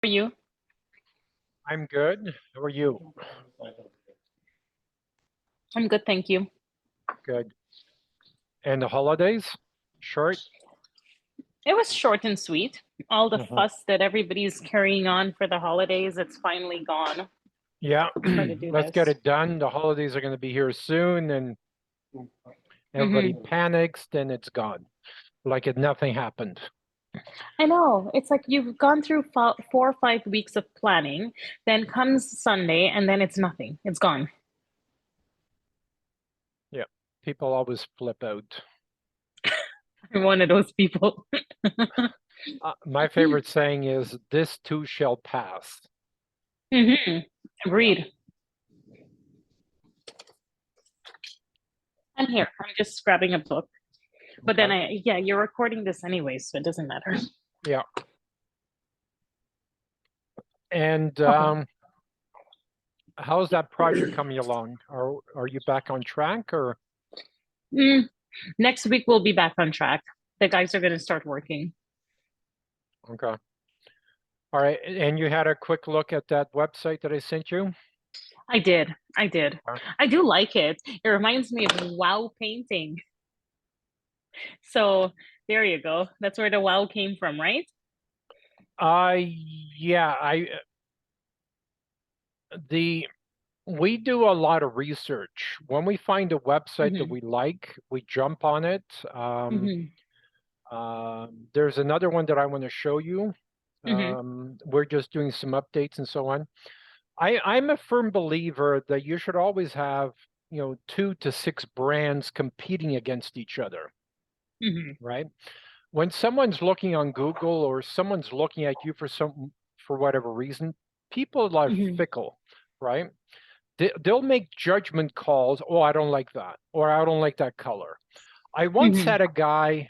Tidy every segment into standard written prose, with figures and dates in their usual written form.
For you? I'm good. How are you? I'm good, thank you. Good. And the holidays? Short? It was short and sweet. All the Mhm. fuss that everybody's carrying on for the holidays, it's finally gone. Yeah, Try to do let's get this. it done. The holidays are going to be here soon, and everybody hmm panics, then it's gone. Like it nothing happened. I know. It's like you've gone through 4 or 5 weeks of planning, then comes Sunday, and then it's nothing. It's gone. Yeah, people always flip out. I'm one of those people. My favorite saying is, "This too shall pass." hmm Agreed. I'm here. I'm just grabbing a book. But then Okay. yeah, you're recording this anyway, so it doesn't matter. Yeah. And Okay. how's that project coming along? Are you back on track or? Mm, Next week we'll be back on track. The guys are going to start working. Okay. All right. And you had a quick look at that website that I sent you? I did. I did. Okay. I do like it. It reminds me of wow painting. So there you go. That's where the wow came from, right? Yeah, the we do a lot of research. When we find a website that hmm we like, we jump on it. hmm There's another one that I want to show you. hmm We're just doing some updates and so on. I'm a firm believer that you should always have, 2 to 6 brands competing against each other, hmm right? When someone's looking on Google or someone's looking at you for whatever reason, people are hmm fickle, right? They'll make judgment calls. Oh, I don't like that, or I don't like that color. I once hmm had a guy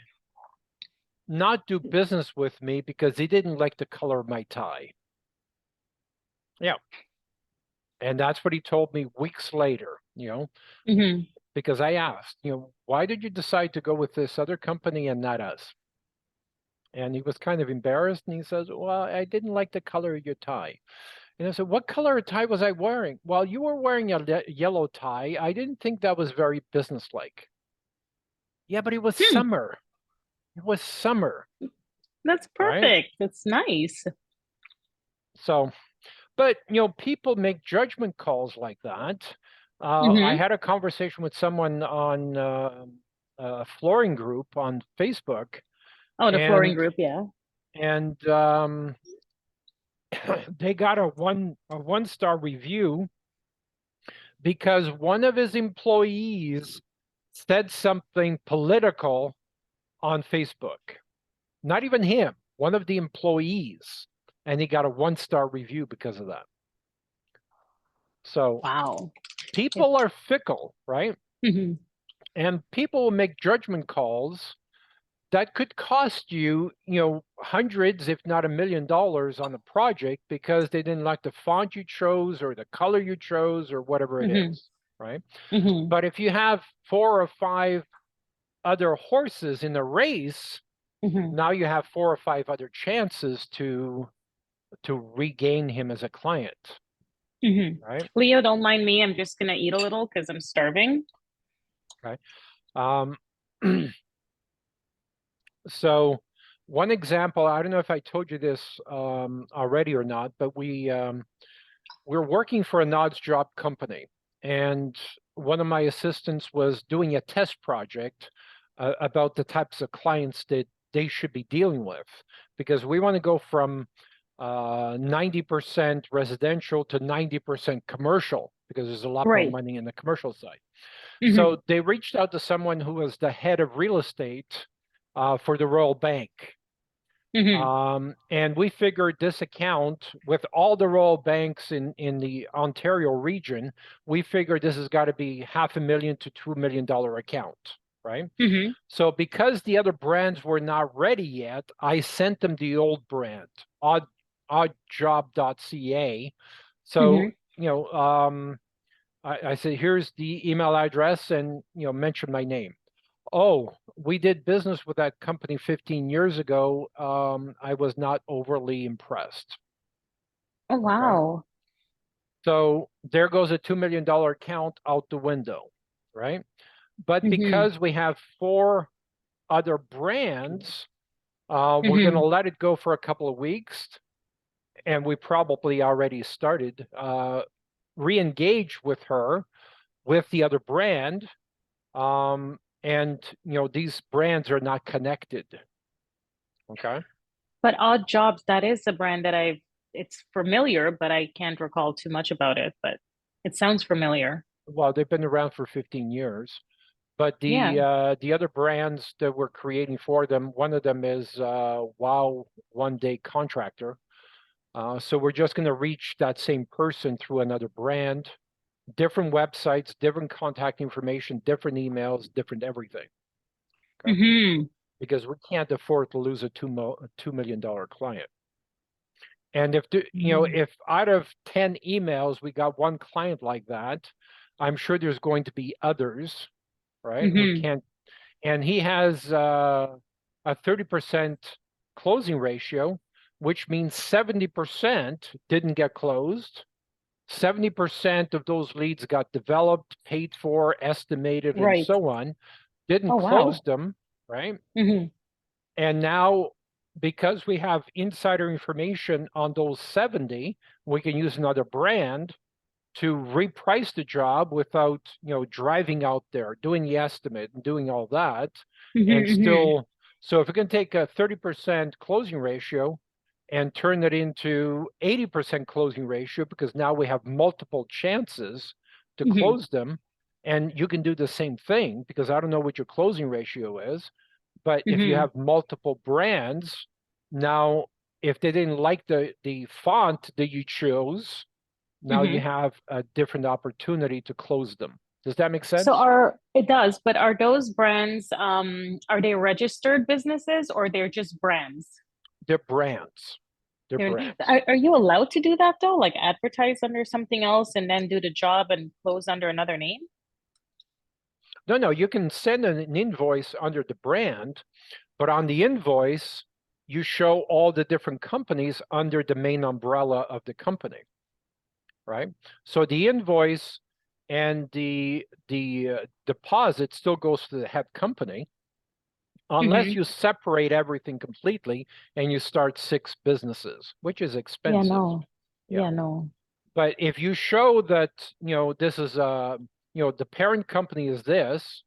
not do business with me because he didn't like the color of my tie. Yeah, and that's what he told me weeks later. hmm Because I asked, why did you decide to go with this other company and not us? And he was kind of embarrassed, and he says, "Well, I didn't like the color of your tie." And I said, "What color of tie was I wearing?" "Well, you were wearing a yellow tie. I didn't think that was very businesslike." "Yeah, but it was Hmm. summer. It was summer, That's right?" perfect. That's nice. So, but people make judgment calls like that. I hmm had a conversation with someone on a flooring group on Facebook, Oh, the flooring and group, yeah. and they got a one star review because one of his employees said something political on Facebook. Not even him, one of the employees. And he got a 1 star review because of that. So Wow. It, people are fickle, right? hmm And people will make judgment calls that could cost you, hundreds, if not $1 million on a project because they didn't like the font you chose or the color you chose or whatever it hmm is, right? hmm But if you have 4 or 5 other horses in the race, hmm now you have 4 or 5 other chances to regain him as a client, hmm right? Leo, don't mind me. I'm just gonna eat a little because I'm starving. Okay. Um, so one example, I don't know if I told you this already or not, but we're working for a nods job company, and one of my assistants was doing a test project about the types of clients that they should be dealing with, because we want to go from 90% residential to 90% commercial, because there's a lot more Right. money in the commercial side. hmm So they reached out to someone who was the head of real estate for the Royal Bank. hmm And we figured this account with all the Royal banks in the Ontario region, we figured this has got to be $500,000 to $2 million account, right? hmm So because the other brands were not ready yet, I sent them the old brand, oddjob.ca. So, hmm I said, here's the email address and, mention my name. Oh, we did business with that company 15 years ago. I was not overly impressed. Oh, Okay. wow. So there goes a $2 million account out the window, right? But Mm-hmm. because we have four other brands, we're going to Mm-hmm. let it go for a couple of weeks. And we probably already started re-engage with her with the other brand. And, these brands are not connected. Okay. But Odd Jobs, that is a brand that it's familiar, but I can't recall too much about it, but it sounds familiar. Well, they've been around for 15 years. But Yeah. the other brands that we're creating for them, one of them is Wow One Day Contractor. So we're just going to reach that same person through another brand, different websites, different contact information, different emails, different everything. Okay, Mm-hmm. because we can't afford to lose a $2 million client. And if out of 10 emails we got one client like that, I'm sure there's going to be others, right? We Mm-hmm. can't. And he has a 30% closing ratio, which means 70% didn't get closed. 70% of those leads got developed, paid for, estimated, and Right. so on, didn't Oh, close wow. them, right? Mm-hmm. And now, because we have insider information on those 70, we can use another brand to reprice the job without driving out there doing the estimate and doing all that, and Mm-hmm. Mm-hmm. still. So if we can take a 30% closing ratio and turn it into 80% closing ratio, because now we have multiple chances to Mm-hmm. close them, and you can do the same thing, because I don't know what your closing ratio is, but if you Mm-hmm. have multiple brands, now if they didn't like the font that you chose, now you Mm-hmm. have a different opportunity to close them. Does that make So sense? it does, but are those brands, are they registered businesses or they're just brands? They're brands. They're They're, brands. are you allowed to do that though? Like advertise under something else and then do the job and close under another name? No, no, you can send an invoice under the brand, but on the invoice, you show all the different companies under the main umbrella of the company, right? So the invoice and the deposit still goes to the head company, unless Mm-hmm. you separate everything completely and you start six businesses, which is Yeah, expensive. no. Yeah. Yeah, no. But if you show that, this is the parent company is this,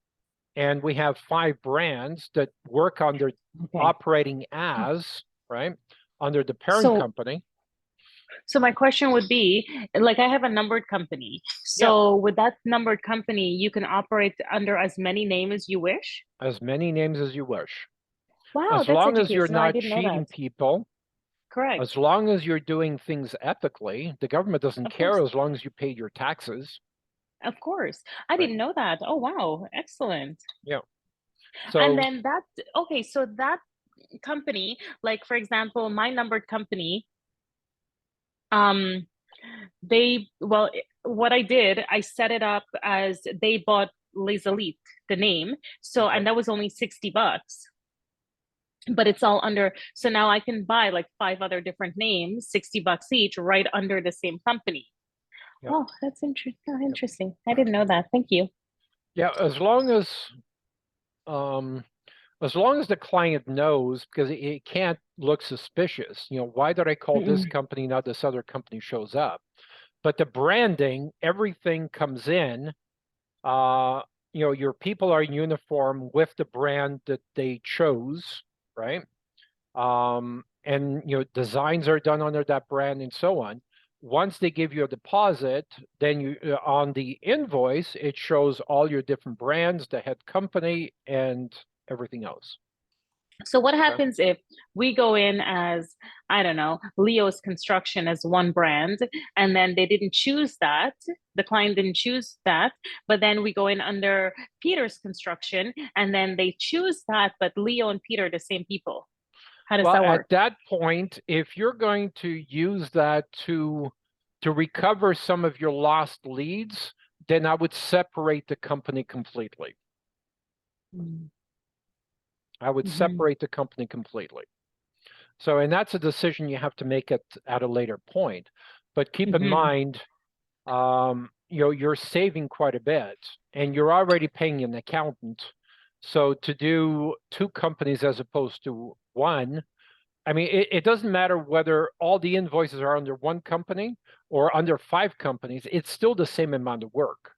and we have five brands that work under Okay. operating as, right, under the parent So company. so my question would be, like I have a numbered company. Yeah, So with that numbered company, you can operate under as many names as you wish? as many names as you wish. Wow, As that's long as you're educational. I not didn't know that. cheating people, as Correct. long as you're doing things ethically, the government doesn't Of care course. as long as you pay your taxes, Of course. I right? didn't know that. Oh, wow. Excellent. Yeah. And So then okay, so that company, like for example, my numbered company, um, what I did, I set it up as they bought Les Elite, the name. So, okay. and that was only $60, but it's all under. So now I can buy like five other different names, $60 each, right under the same company. Yeah. Oh, that's Yeah. interesting. I didn't know that. Thank you. Yeah, um as long as the client knows, because it can't look suspicious. Why did I call this Mm-mm. company, now this other company shows up? But the branding, everything comes in. Uh, your people are in uniform with the brand that they chose, right? And designs are done under that brand and so on. Once they give you a deposit, then you on the invoice it shows all your different brands, the head company, and everything else. So what Okay. happens if we go in as, I don't know, Leo's Construction as one brand, and then they didn't choose that, the client didn't choose that, but then we go in under Peter's Construction, and then they choose that, but Leo and Peter are the same people. How does Well, that at work? that point, if you're going to use that to recover some of your lost leads, then I would separate the company completely. I would Mm-hmm. separate the company completely. So, and that's a decision you have to make at a later point. But keep in Hmm. mind, you're saving quite a bit, and you're already paying an accountant. So to do two companies as opposed to one, I mean, it doesn't matter whether all the invoices are under one company or under five companies, it's still the same amount of work.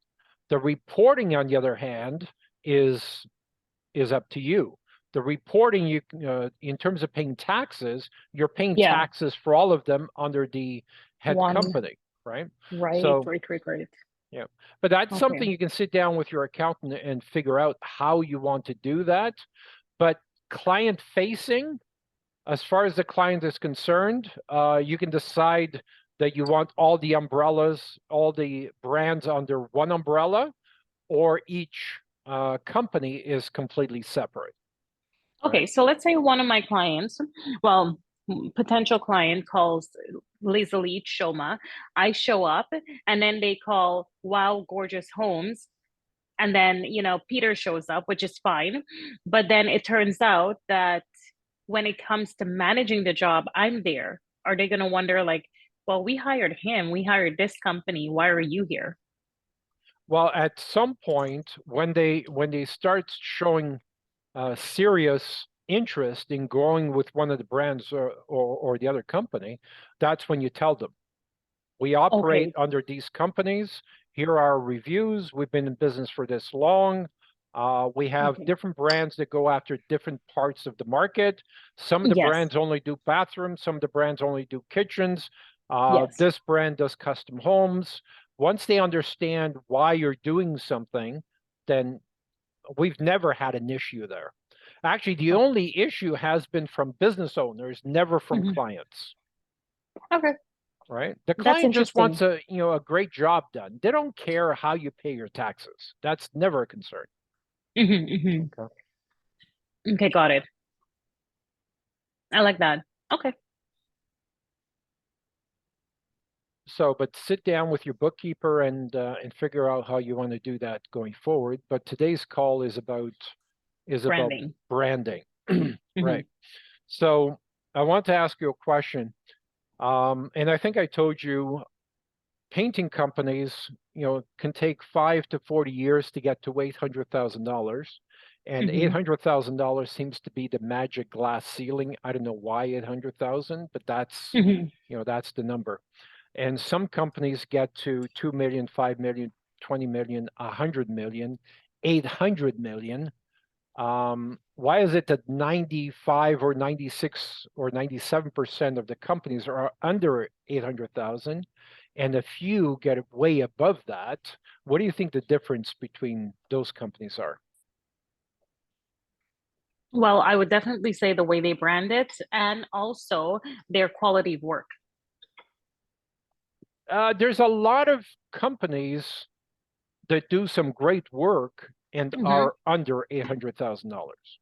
The reporting, on the other hand, is up to you. The reporting, in terms of paying taxes, you're paying Yeah. taxes for all of them under the head One. company, right? Right, So, right, right, right. yeah, but that's Okay. something you can sit down with your accountant and figure out how you want to do that. But client facing, as far as the client is concerned, you can decide that you want all the umbrellas, all the brands under one umbrella, or each company is completely separate, Okay, right? so let's say one of my clients, well, potential client calls lazily Shoma. I show up and then they call Wow Gorgeous Homes. And then, Peter shows up, which is fine. But then it turns out that when it comes to managing the job, I'm there. Are they going to wonder, like, well, we hired him, we hired this company. Why are you here? Well, at some point, when they start showing serious interest in growing with one of the brands or the other company, that's when you tell them, we operate Okay. under these companies. Here are our reviews. We've been in business for this long. We have Okay. different brands that go after different parts of the market. Some of the Yes. brands only do bathrooms. Some of the brands only do kitchens. Yes. This brand does custom homes. Once they understand why you're doing something, then we've never had an issue there. Actually, the Okay. only issue has been from business owners, never from Mhm. clients, Okay. right? The That's client just wants interesting. a great job done. They don't care how you pay your taxes. That's never a concern. Hmm. Hmm. Okay. Okay, got it. I like that. Okay. So, but sit down with your bookkeeper and figure out how you want to do that going forward. But today's call is about Branding. branding, Hmm. right? So I want to ask you a question. And I think I told you painting companies, can take 5 to 40 years to get to $800,000. And Hmm. $800,000 seems to be the magic glass ceiling. I don't know why 800,000, but Hmm. that's the number. And some companies get to 2 million, 5 million, 20 million, 100 million, 800 million. Why is it that 95 or 96 or 97% of the companies are under 800,000 and a few get way above that? What do you think the difference between those companies are? Well, I would definitely say the way they brand it and also their quality of work. There's a lot of companies that do some great work and Hmm. are under $800,000,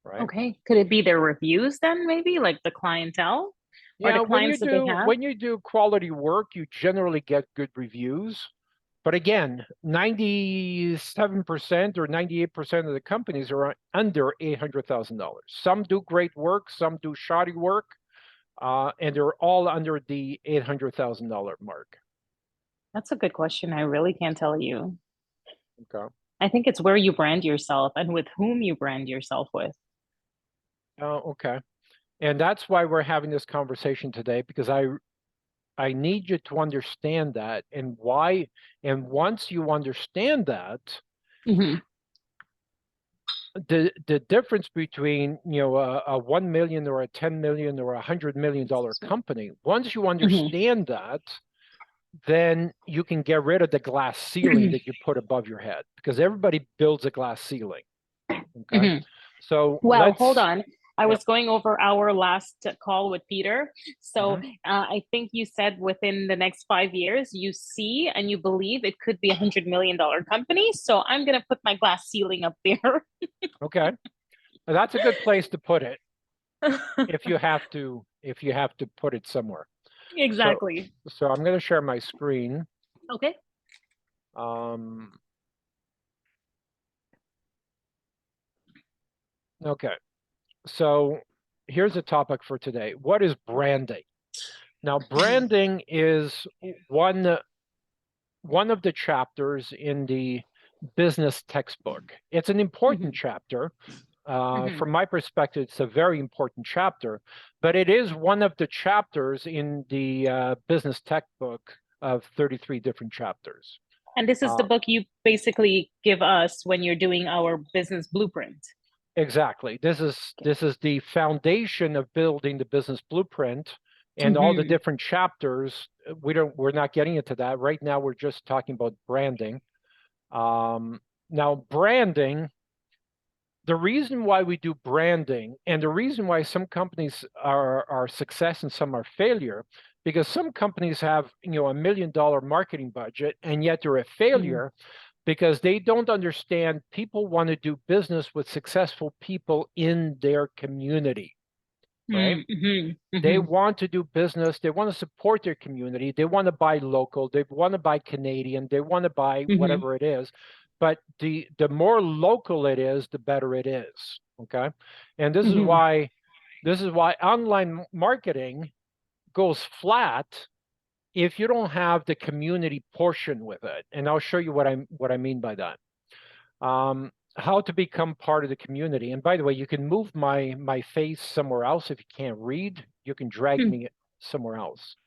right? Okay. Could it be their reviews then, maybe like the clientele or the Yeah, when you clients that they do have? when you do quality work, you generally get good reviews. But again, 97% or 98% of the companies are under $800,000. Some do great work, some do shoddy work, and they're all under the $800,000 mark. That's a good question. I really can't tell you. Okay. I think it's where you brand yourself and with whom you brand yourself with. Okay. And that's why we're having this conversation today, because I need you to understand that and why. And once you understand that, Hmm. the difference between a 1 million or a 10 million or $100 million company, once you Hmm. understand that, then you can get rid of the glass ceiling that you put above your head, because everybody builds a glass ceiling. Okay. Hmm. So Well, hold let's. on. I Yep. was going over our last call with Peter. So Mhm. I think you said within the next 5 years, you see and you believe it could be $100 million company. So I'm going to put my glass ceiling up there. Okay, that's a good place to put it if you have to put it somewhere. So Exactly. so I'm going to share my screen. Okay. um okay, so here's a topic for today. What is branding? Now, branding is one of the chapters in the business textbook. It's an important chapter. From my perspective, it's a very important chapter, but it is one of the chapters in the business textbook of 33 different chapters. And this is the book you basically give us when you're doing our business blueprint. Exactly. This is the foundation of building the business blueprint and all the different chapters. We're not getting into that right now. We're just talking about branding. Now, branding, the reason why we do branding and the reason why some companies are success and some are failure, because some companies have, $1 million marketing budget and yet they're a failure because they don't understand people want to do business with successful people in their community, right? They want to do business. They want to support their community. They want to buy local. They want to buy Canadian. They want to buy whatever it is. But the more local it is, the better it is. Okay, and this is why online marketing goes flat if you don't have the community portion with it. And I'll show you what I mean by that. How to become part of the community. And by the way, you can move my face somewhere else. If you can't read, you can drag me somewhere else.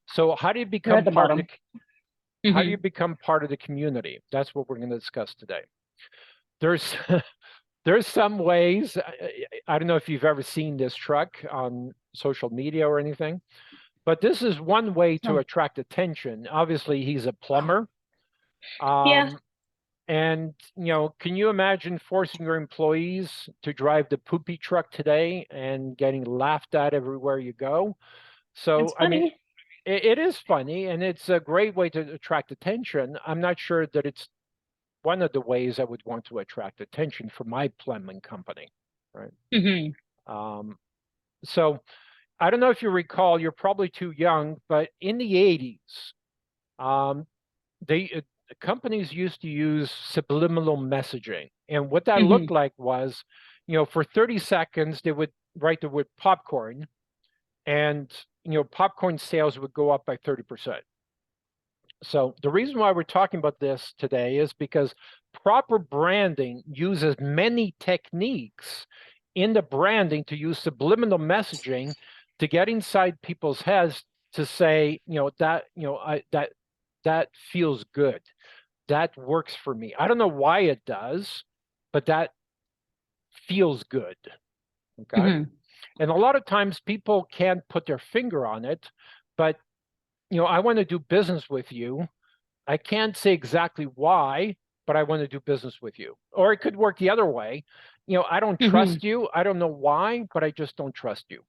So how do you become part of the how do you become part of the community? That's what we're going to discuss today. There's some ways. I don't know if you've ever seen this truck on social media or anything, but this is one way to attract attention. Obviously, he's a plumber. And, can you imagine forcing your employees to drive the poopy truck today and getting laughed at everywhere you go? So, I mean, it is funny, and it's a great way to attract attention. I'm not sure that it's one of the ways I would want to attract attention for my plumbing company, right? So I don't know if you recall, you're probably too young, but in the 80s, companies used to use subliminal messaging. And what that looked like was, for 30 seconds, they would write the word popcorn, and, popcorn sales would go up by 30%. So the reason why we're talking about this today is because proper branding uses many techniques in the branding to use subliminal messaging to get inside people's heads to say, that feels good. That works for me. I don't know why it does, but that feels good. Okay. And a lot of times people can't put their finger on it, but I want to do business with you. I can't say exactly why, but I want to do business with you. Or it could work the other way. I don't trust you. I don't know why, but I just don't trust you.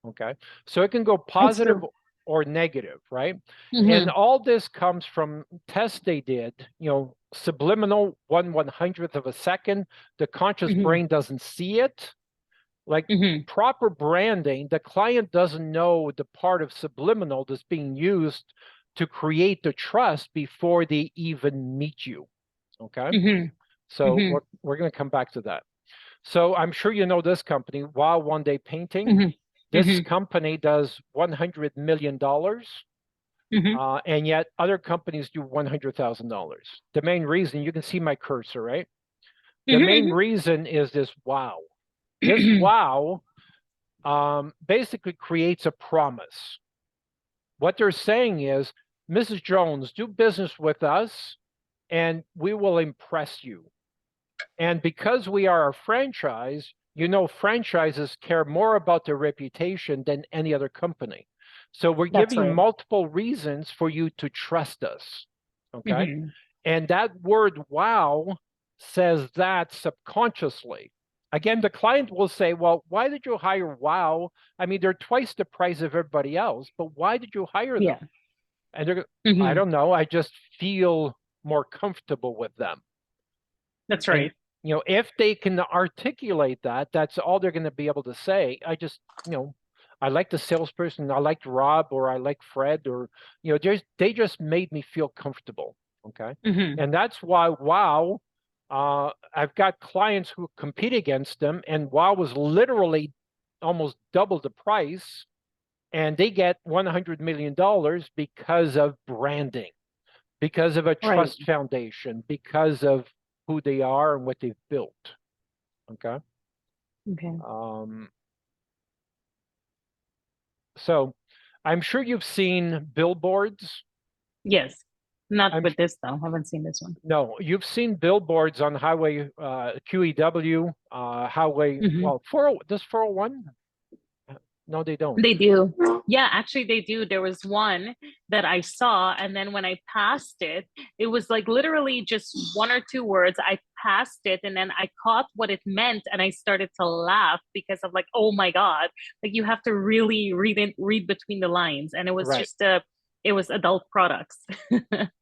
Okay. So it can go positive or negative, right? And all this comes from tests they did, subliminal 1/100th of a second. The conscious brain doesn't see it. Like proper branding, the client doesn't know the part of subliminal that's being used to create the trust before they even meet you. Okay. So we're going to come back to that. So I'm sure you know this company, Wow One Day Painting. This company does $100 million, and yet other companies do $100,000. The main reason, you can see my cursor, right? The main reason is this wow. This wow basically creates a promise. What they're saying is, Mrs. Jones, do business with us, and we will impress you. And because we are a franchise, franchises care more about their reputation than any other company. So we're giving multiple reasons for you to trust us. Okay. And that word wow says that subconsciously. Again, the client will say, well, why did you hire Wow? I mean, they're twice the price of everybody else, but why did you hire them? And they're I don't know. I just feel more comfortable with them. That's right. And, if they can articulate that, that's all they're going to be able to say. I just, I like the salesperson. I like Rob, or I like Fred, or, they just made me feel comfortable. Okay. And that's why Wow, I've got clients who compete against them, and Wow was literally almost double the price, and they get $100 million because of branding, because of a Right. trust foundation, because of who they are and what they've built. Okay. Okay. So I'm sure you've seen billboards. Yes. Not I'm with this though. Haven't seen this one. No, you've seen billboards on highway QEW, highway, Hmm. well, 40, does 401? No, they don't. They do. Yeah, actually they do. There was one that I saw, and then when I passed it, it was like literally just one or two words. I passed it and then I caught what it meant and I started to laugh because of like, oh my God, like you have to really read between the lines. And it was Right. just it was adult products.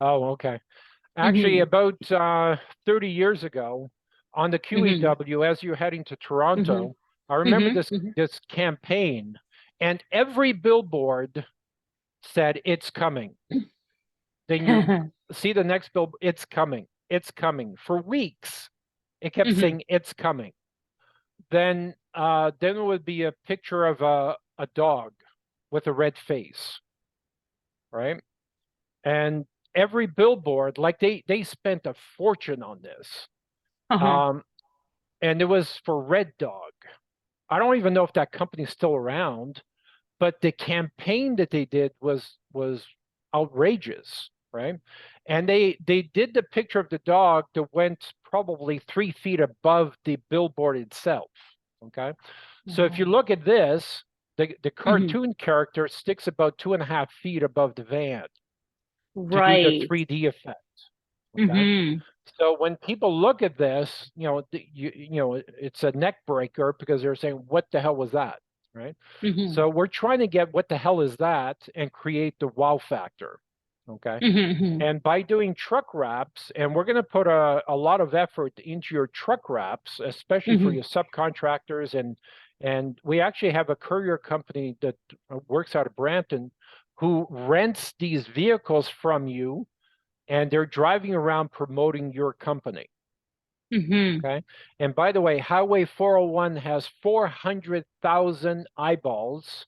Oh, okay. Actually, Hmm. about 30 years ago, on the Hmm. QEW, as you're heading to Hmm. Toronto, I remember Hmm. this campaign, and every billboard said, "It's coming." Then you Hmm. see the next bill, "It's coming, it's coming." For weeks, it kept Hmm. saying, "It's coming." Then it would be a picture of a dog with a red face, right? And every billboard, like they spent a fortune on this. Uh-huh. Um, and it was for Red Dog. I don't even know if that company's still around, but the campaign that they did was outrageous, right? And they did the picture of the dog that went probably 3 feet above the billboard itself. Okay. So if you Wow. look at this, the Hmm. cartoon character sticks about 2.5 feet above the van to do the Right. 3D effect. Okay. Hmm. So when people look at this, it's a neck breaker because they're saying, "What the hell was that?" Right? Hmm. So we're trying to get "what the hell is that" and create the wow factor. Okay. Hmm. And by doing truck wraps, and we're going to put a lot of effort into your truck wraps, especially for Hmm. your subcontractors, and we actually have a courier company that works out of Brampton who rents these vehicles from you, and they're driving around promoting your company. Hmm. Okay. And by the way, Highway 401 has 400,000 eyeballs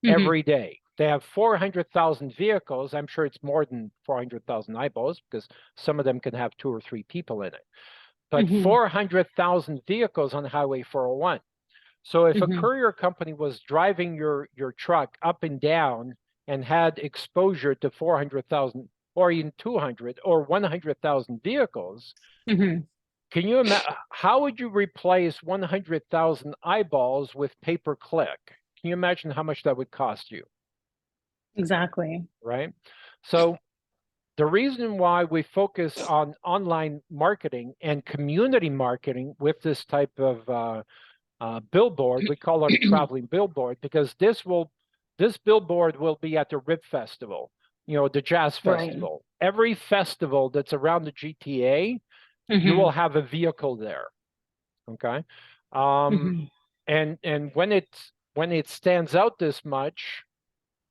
Hmm. every day. They have 400,000 vehicles. I'm sure it's more than 400,000 eyeballs because some of them can have 2 or 3 people in it. But Hmm. 400,000 vehicles on Highway 401. So if a Hmm. courier company was driving your truck up and down and had exposure to 400,000 or even 200 or 100,000 vehicles, Hmm. can you imagine how would you replace 100,000 eyeballs with pay per click? Can you imagine how much that would cost you, Exactly. right? So the reason why we focus on online marketing and community marketing with this type of billboard, we call it a traveling billboard, because this billboard will be at the Rib Festival, the Jazz Right. Festival. Every festival that's around the GTA, you will Hmm. have a vehicle there. Okay. Um, Hmm. and when it stands out this much,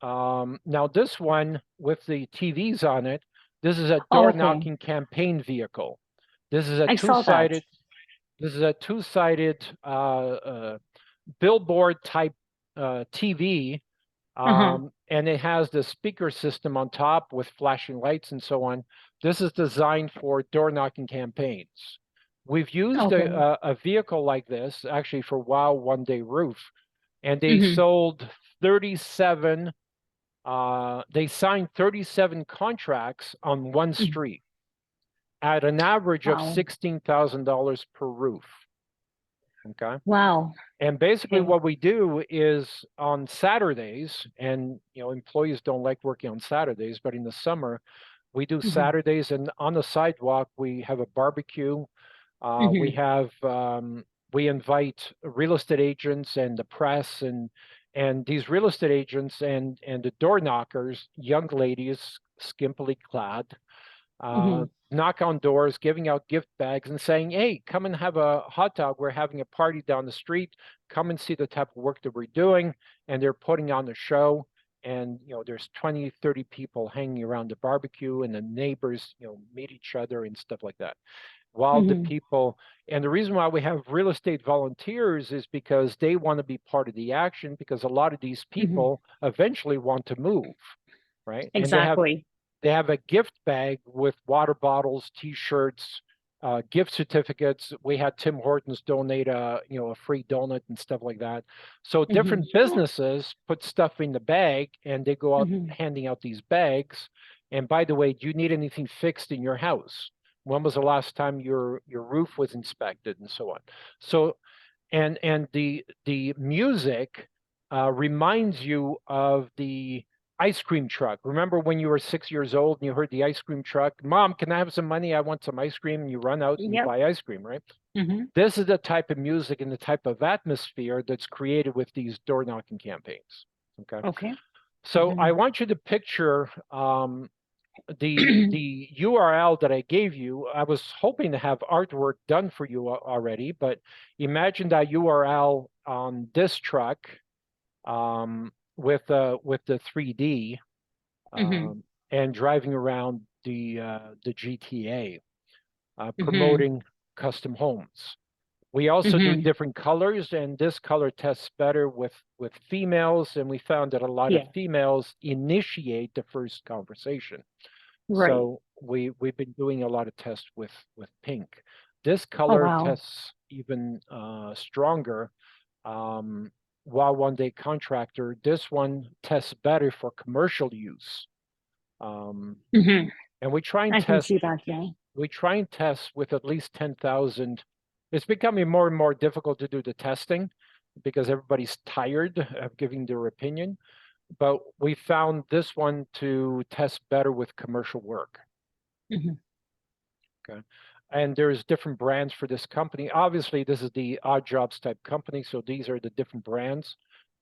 now this one with the TVs on it, this is a Oh, door okay. knocking campaign vehicle. This is a I saw that. two-sided this is a two-sided billboard type TV, Uh-huh. and it has the speaker system on top with flashing lights and so on. This is designed for door knocking campaigns. We've used Okay. a vehicle like this actually for Wow One Day Roof, and they Hmm. sold 37. They signed 37 contracts on one street at an average of Wow. $16,000 per roof. Okay. Wow. And basically Okay. what we do is on Saturdays, and employees don't like working on Saturdays, but in the summer we do Hmm. Saturdays, and on the sidewalk we have a barbecue. We Hmm. have we invite real estate agents and the press, and these real estate agents and the door knockers, young ladies skimpily clad, Hmm. knock on doors, giving out gift bags and saying, "Hey, come and have a hot dog. We're having a party down the street. Come and see the type of work that we're doing." And they're putting on the show. And, there's 20, 30 people hanging around the barbecue, and the neighbors, meet each other and stuff like that. while the Hmm. people, and the reason why we have real estate volunteers is because they want to be part of the action, because a lot of these Hmm. people eventually want to move, right? And Exactly. they have a gift bag with water bottles, T-shirts, gift certificates. We had Tim Hortons donate a free donut and stuff like that. So Hmm. different businesses put stuff in the bag and they go out Hmm. handing out these bags. And by the way, do you need anything fixed in your house? When was the last time your roof was inspected and so on? So and the music reminds you of the ice cream truck. Remember when you were 6 years old and you heard the ice cream truck? Mom, can I have some money? I want some ice cream. And you run out and you Yep. buy ice cream, right? Hmm. This is the type of music and the type of atmosphere that's created with these door knocking campaigns. Okay. Okay. So Hmm. I want you to picture the URL that I gave you. I was hoping to have artwork done for you already, but imagine that URL on this truck with the 3D Hmm. and driving around the GTA Hmm. promoting custom homes. We also do Hmm. different colors, and this color tests better with females, and we found that a lot of Yeah. females initiate the first conversation. Right. So we've been doing a lot of tests with pink. This Oh, color wow. tests even stronger. Um, while one day contractor, this one tests better for commercial use. Um, Hmm. and I can see that. Yeah. we try and test with at least 10,000. It's becoming more and more difficult to do the testing because everybody's tired of giving their opinion. But we found this one to test better with commercial work. Hmm. Okay. And there's different brands for this company. Obviously, this is the Odd Jobs type company. So these are the different brands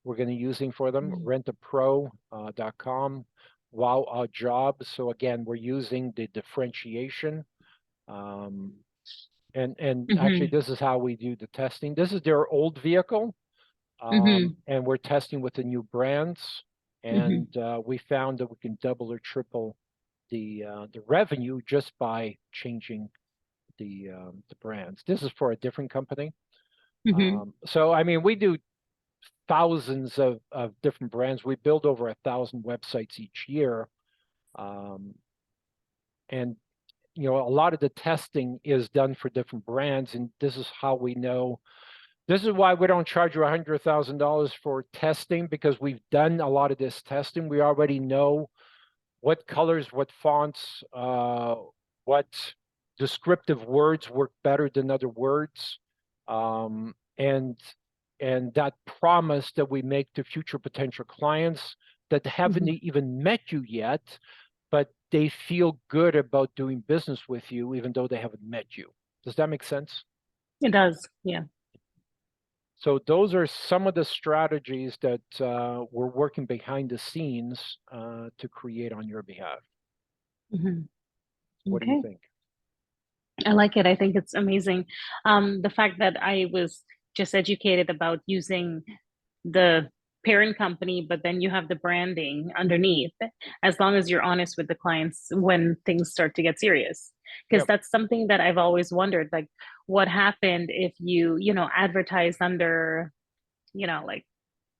we're going to be using for them. Rentapro.com, Wow Odd Jobs. So again, we're using the differentiation. Um, and actually, Hmm. this is how we do the testing. This is their old vehicle, Hmm. and we're testing with the new brands. Hmm. And we found that we can double or triple the revenue just by changing the brands. This is for a different company. Hmm. So I mean, we do thousands of different brands. We build over 1,000 websites each year, um, and a lot of the testing is done for different brands, and this is how we know. This is why we don't charge you $100,000 for testing, because we've done a lot of this testing. We already know what colors, what fonts, what descriptive words work better than other words, um, and that promise that we make to future potential clients that haven't Hmm. even met you yet, but they feel good about doing business with you, even though they haven't met you. Does that make sense? It does. Yeah. So those are some of the strategies that we're working behind the scenes to create on your behalf. Hmm. What do you Okay. think? I like it. I think it's amazing. The fact that I was just educated about using the parent company, but then you have the branding underneath, as long as you're honest with the clients when things start to get serious. Because Yep. that's something that I've always wondered, like what happened if you advertise under, like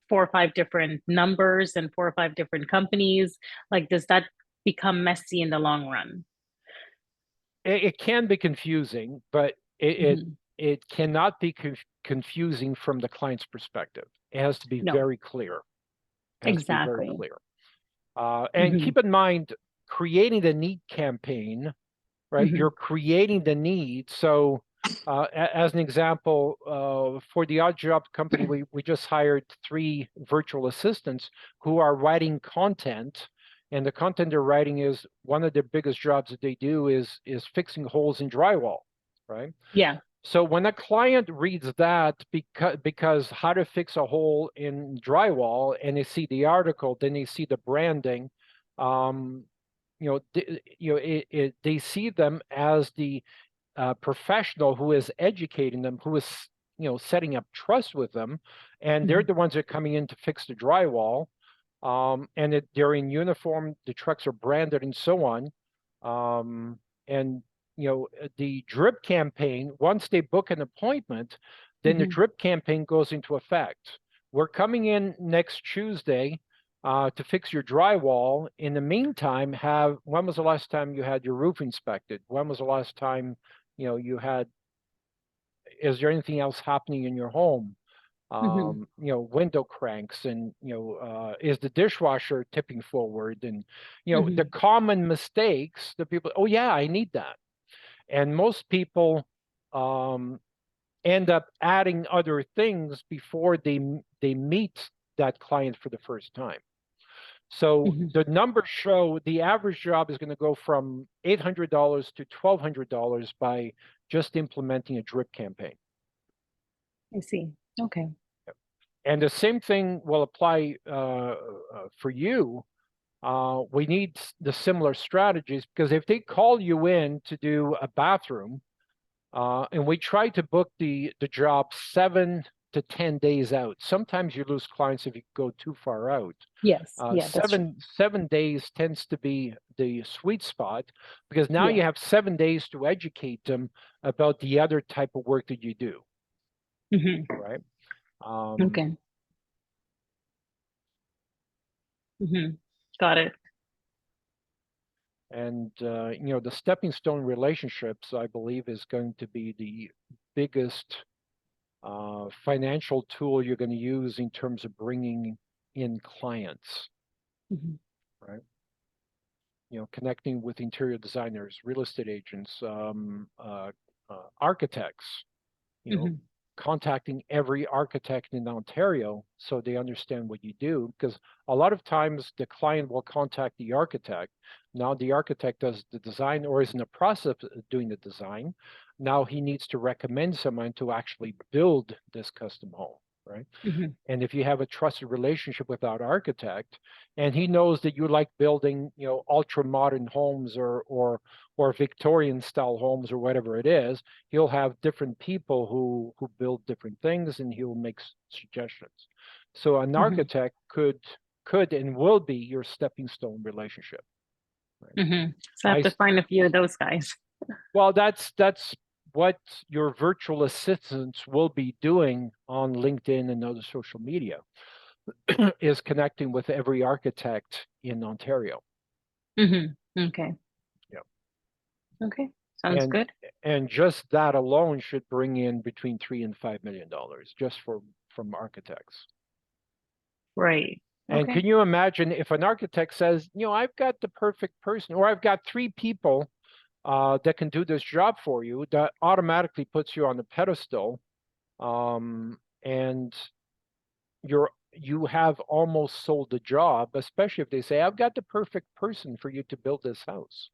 4 or 5 different numbers and 4 or 5 different companies? Like, does that become messy in the long run? It can be confusing, but Hmm. it cannot be confusing from the client's perspective. It has to be No, very clear. It has to be very exactly. clear. And Hmm. keep in mind, creating the need campaign, right? You're Hmm. creating the need. So, as an example, for the Odd Job company, we just hired 3 virtual assistants who are writing content, and the content they're writing is one of the biggest jobs that they do is fixing holes in drywall, right? Yeah. So when a client reads that, because how to fix a hole in drywall, and they see the article, then they see the branding, um, they see them as the professional who is educating them, who is setting up trust with them, and they're Hmm. the ones that are coming in to fix the drywall, and they're in uniform, the trucks are branded and so on, and the drip campaign, once they book an appointment, then the drip campaign goes into effect. We're coming in next Tuesday to fix your drywall. In the meantime, when was the last time you had your roof inspected? When was the last time, is there anything else happening in your home? Window cranks, and is the dishwasher tipping forward? And the common mistakes that people, oh yeah, I need that. And most people end up adding other things before they meet that client for the first time. So the numbers show the average job is going to go from $800 to $1,200 by just implementing a drip campaign. I see. Okay. And the same thing will apply for you. We need the similar strategies, because if they call you in to do a bathroom, and we try to book the job 7 to 10 days out. Sometimes you lose clients if you go too far out. Yes. Yeah, that's true. 7 days tends to be the sweet spot, because now you have 7 days to educate them about the other type of work that you do. Right? Okay. Got it. And the stepping stone relationships, I believe, is going to be the biggest financial tool you're going to use in terms of bringing in clients. Right? Connecting with interior designers, real estate agents, architects, contacting every architect in Ontario so they understand what you do, because a lot of times the client will contact the architect. Now the architect does the design or is in the process of doing the design. Now he needs to recommend someone to actually build this custom home, right? And if you have a trusted relationship with that architect, and he knows that you like building, ultra modern homes or Victorian style homes or whatever it is, he'll have different people who build different things, and he'll make suggestions. So an architect could and will be your stepping stone relationship. Right? So I have to find a few of those guys. Well, that's what your virtual assistants will be doing on LinkedIn and other social media, is connecting with every architect in Ontario. Okay. Yeah. Okay. Sounds good. And just that alone should bring in between $3 and $5 million just from architects. Right. And can you imagine if an architect says, I've got the perfect person, or I've got 3 people that can do this job for you, that automatically puts you on the pedestal, and you have almost sold the job, especially if they say, I've got the perfect person for you to build this house.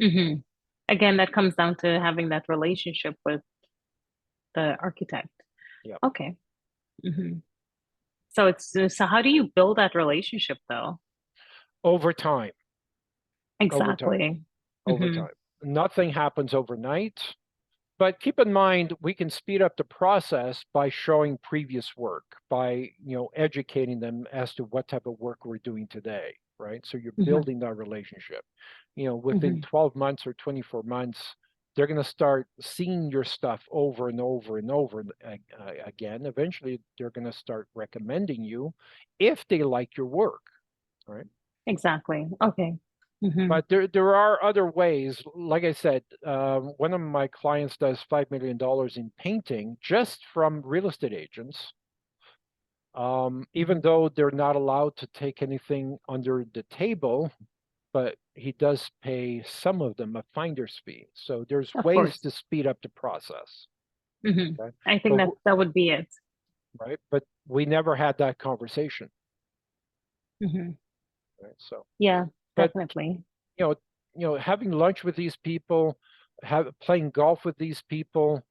Again, that comes down to having that relationship with the architect. Yeah. Okay. So how do you build that relationship though? Over time. Exactly. Over time. Nothing happens overnight, but keep in mind, we can speed up the process by showing previous work, by, educating them as to what type of work we're doing today, right? So you're building that relationship. Within 12 months or 24 months, they're going to start seeing your stuff over and over and over again. Eventually, they're going to start recommending you if they like your work, right? Exactly. Okay. But there are other ways. Like I said, one of my clients does $5 million in painting just from real estate agents, even though they're not allowed to take anything under the table, but he does pay some of them a finder's fee. So there's ways to speed up the process. Okay? I think that would be it. Right. But we never had that conversation. Right. So yeah, definitely. Having lunch with these people, playing golf with these people,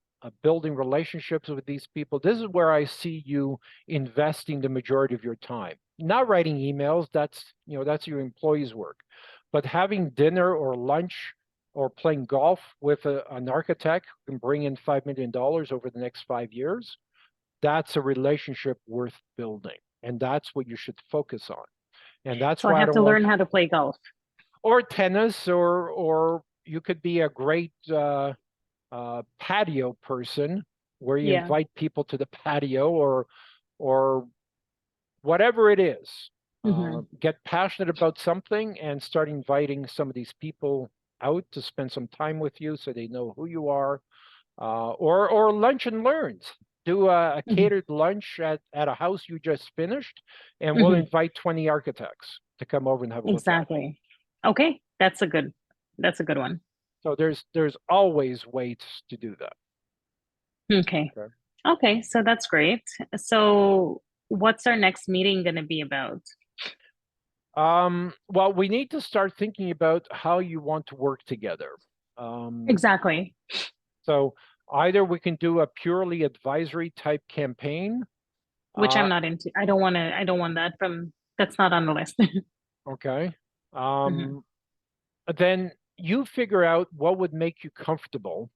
building relationships with these people. This is where I see you investing the majority of your time. Not writing emails, that's your employees' work. But having dinner or lunch or playing golf with an architect who can bring in $5 million over the next 5 years, that's a relationship worth building. And that's what you should focus on. And that's why I have to learn how to play golf. Or tennis, or you could be a great patio person where you Yeah. invite people to the patio or whatever it is. Hmm. Get passionate about something and start inviting some of these people out to spend some time with you so they know who you are. Or lunch and learns. Do a Hmm. catered lunch at a house you just finished, and we'll Hmm. invite 20 architects to come over and have a look at it. Exactly. Okay, that's a good one. So there's always ways to do that. Okay. Okay. Okay, so that's great. So what's our next meeting going to be about? Well, we need to start thinking about how you want to work together. Um, Exactly. so either we can do a purely advisory type campaign. Which I'm Uh, not into. I don't want that that's not on the list. okay. Mhm. Um, then you figure out what would make you comfortable.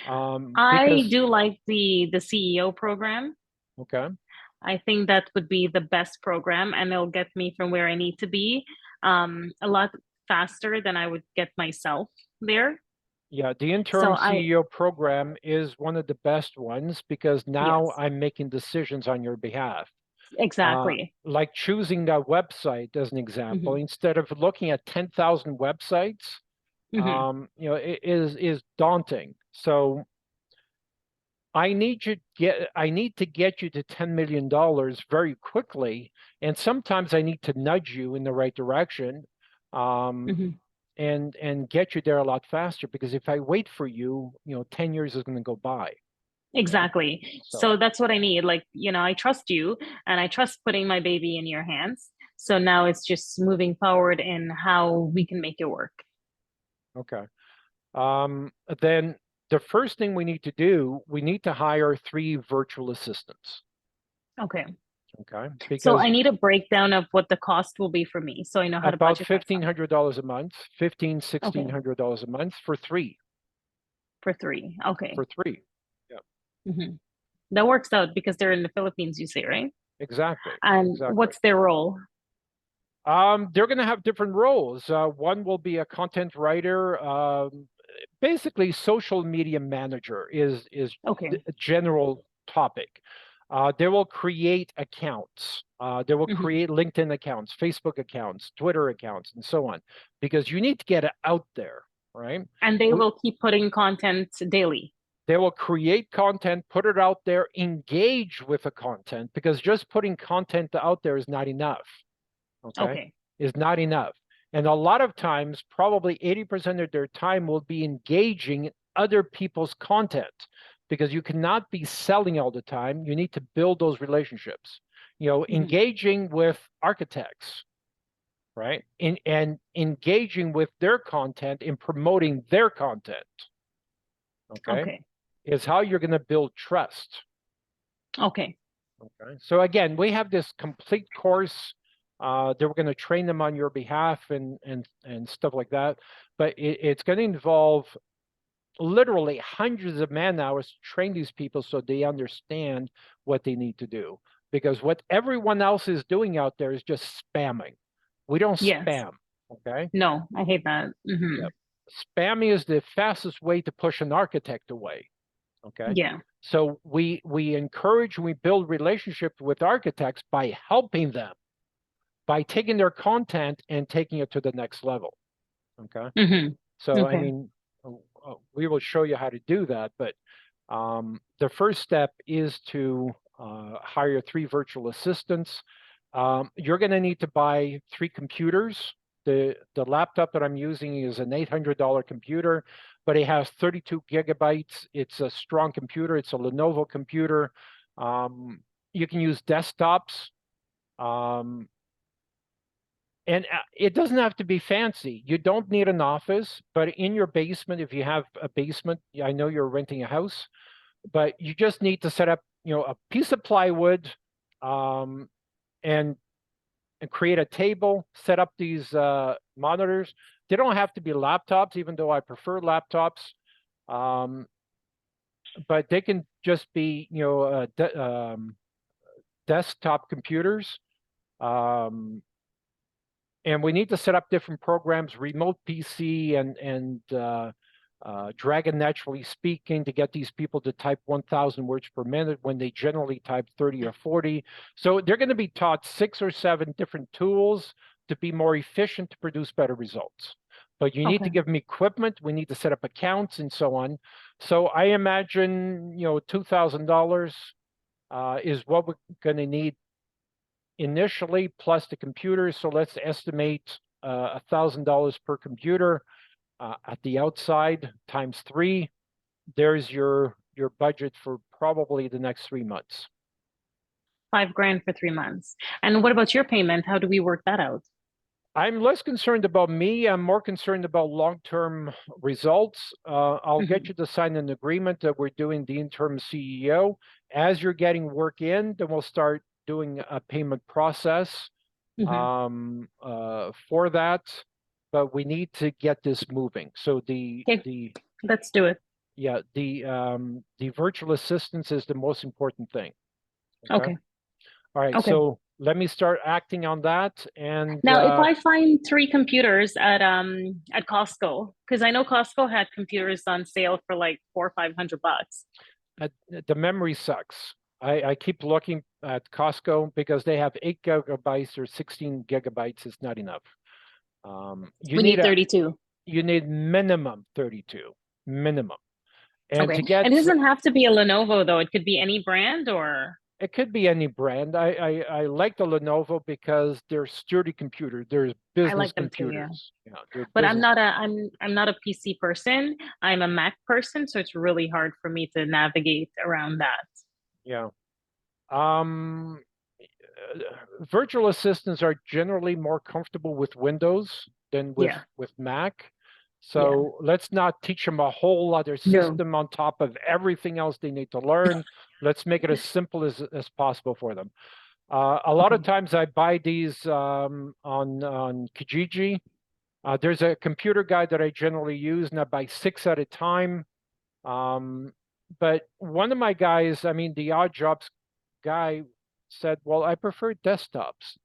I Because do like the CEO program. okay, I think that would be the best program and it'll get me from where I need to be a lot faster than I would get myself there. yeah, the interim So I CEO program is one of the best ones because now yes, I'm making decisions on your behalf. Uh, exactly. like choosing that website as an example, Hmm. instead of looking at 10,000 websites, Hmm. it is daunting. So I need to get you to $10 million very quickly, and sometimes I need to nudge you in the right direction, um, Hmm. and get you there a lot faster. Because if I wait for you, 10 years is going to go by. Okay, Exactly. so So that's what I need. Like, I trust you and I trust putting my baby in your hands. So now it's just moving forward in how we can make it work. okay, um, then the first thing we need to do, we need to hire 3 virtual assistants. Okay. Okay, So because I need a breakdown of what the cost will be for me so I know how to about budget fifteen myself. hundred dollars a month, fifteen sixteen Okay. hundred dollars a month for three. For three. Okay. For three. Yeah, Hmm. That works out because they're in the Philippines, you say, right? exactly, And exactly. what's their role? They're going to have different roles. One will be a content writer. Basically, social media manager is Okay. a general topic. They will create accounts. They will Hmm. create LinkedIn accounts, Facebook accounts, Twitter accounts, and so on, because you need to get it out there, right? And they We, will keep putting content daily. they will create content, put it out there, engage with the content, because just putting content out there is not enough. Okay, Okay. is not enough. And a lot of times, probably 80% of their time will be engaging in other people's content, because you cannot be selling all the time. You need to build those relationships. Hmm. Engaging with architects, right? And engaging with their content and promoting their content, okay, Okay. is how you're going to build trust. Okay. Okay. So again, we have this complete course that we're going to train them on your behalf and stuff like that. But it's going to involve literally hundreds of man hours to train these people so they understand what they need to do. Because what everyone else is doing out there is just spamming. We don't Yes. spam. Okay. No, I hate that. Hmm. Yep. Spamming is the fastest way to push an architect away. Okay. Yeah. So we encourage and we build relationships with architects by helping them, by taking their content and taking it to the next level. Okay. Hmm. So I Okay. mean, we will show you how to do that, but the first step is to hire 3 virtual assistants. You're going to need to buy 3 computers. The laptop that I'm using is an $800 computer, but it has 32 gigabytes. It's a strong computer. It's a Lenovo computer. You can use desktops. Um, and it doesn't have to be fancy. You don't need an office, but in your basement, if you have a basement, I know you're renting a house, but you just need to set up, a piece of plywood, um, and create a table, set up these monitors. They don't have to be laptops, even though I prefer laptops, um, but they can just be, desktop computers. Um, And we need to set up different programs, remote PC and Dragon Naturally Speaking, to get these people to type 1,000 words per minute when they generally type 30 or 40. So they're going to be taught 6 or 7 different tools to be more efficient, to produce better results. But you need to Okay. give them equipment. We need to set up accounts and so on. So I imagine, $2,000 is what we're going to need initially, plus the computers. So let's estimate $1,000 per computer at the outside times 3. There's your budget for probably the next 3 months. $5,000 for 3 months. And what about your payment? How do we work that out? I'm less concerned about me. I'm more concerned about long-term results. I'll get you to sign an agreement that we're doing the interim CEO. As you're getting work in, then we'll start doing a payment process for that. But we need to get this moving. So Okay, let's do it. yeah, the virtual assistance is the most important thing. Okay. All right. Okay. So let me start acting on that. And Now, if I find 3 computers at Costco, because I know Costco had computers on sale for like $400-500. the memory sucks. I keep looking at Costco because they have 8 gigabytes or 16 gigabytes. It's not enough. We need 32. You need minimum 32, minimum. And Okay. to get, It doesn't have to be a Lenovo though. It could be any brand or. it could be any brand. I like the Lenovo because they're sturdy computers. They're I business like them too, yeah. computers. Yeah, they're But business. I'm not a PC person. I'm a Mac person, so it's really hard for me to navigate around that. Yeah. Virtual assistants are generally more comfortable with Windows than Yeah. with Mac. So let's not teach them a whole other No. system on top of everything else they need to learn. Let's make it as simple as possible for them. A lot of times I buy these on Kijiji. There's a computer guide that I generally use, and I buy 6 at a time. But one of my guys, I mean, the odd jobs guy said, well, I prefer desktops.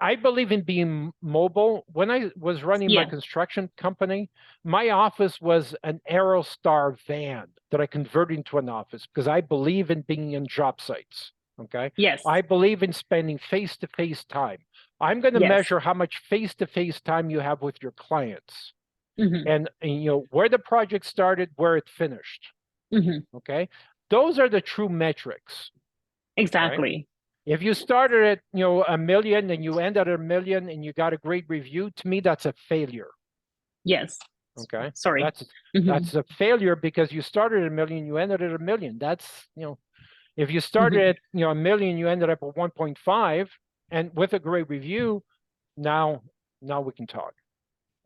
I believe in being mobile. When I was running my construction company, my office was an Aerostar van that I converted into an office because I believe in being in job sites. Okay. Yes. I believe in spending face-to-face time. I'm going to measure how much face-to-face time you have with your clients, and where the project started, where it finished. Okay. Those are the true metrics. Exactly. Right? If you started at $1 million and you end at $1 million and you got a great review, to me that's a failure. Yes. Okay. Sorry. That's a failure because you started at $1 million, you ended at $1 million. That's if you started at $1 million, you ended up at 1.5, and with a great review, now we can talk.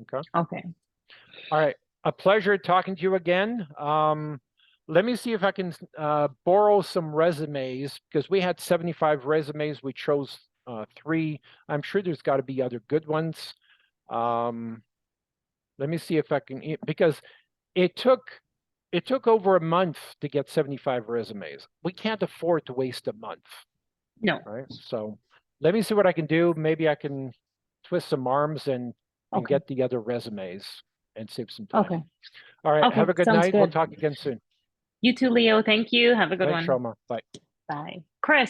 Okay. Okay. All right. A pleasure talking to you again. Let me see if I can borrow some resumes, because we had 75 resumes. We chose 3. I'm sure there's got to be other good ones. Let me see if I can, because it took over a month to get 75 resumes. We can't afford to waste a month. No. Right. So let me see what I can do. Maybe I can twist some arms and get the other resumes and save some time. Okay. All right. Have a good night. We'll talk again soon. You too, Leo. Thank you. Have a good one. Thanks, Shoma. Bye. Bye.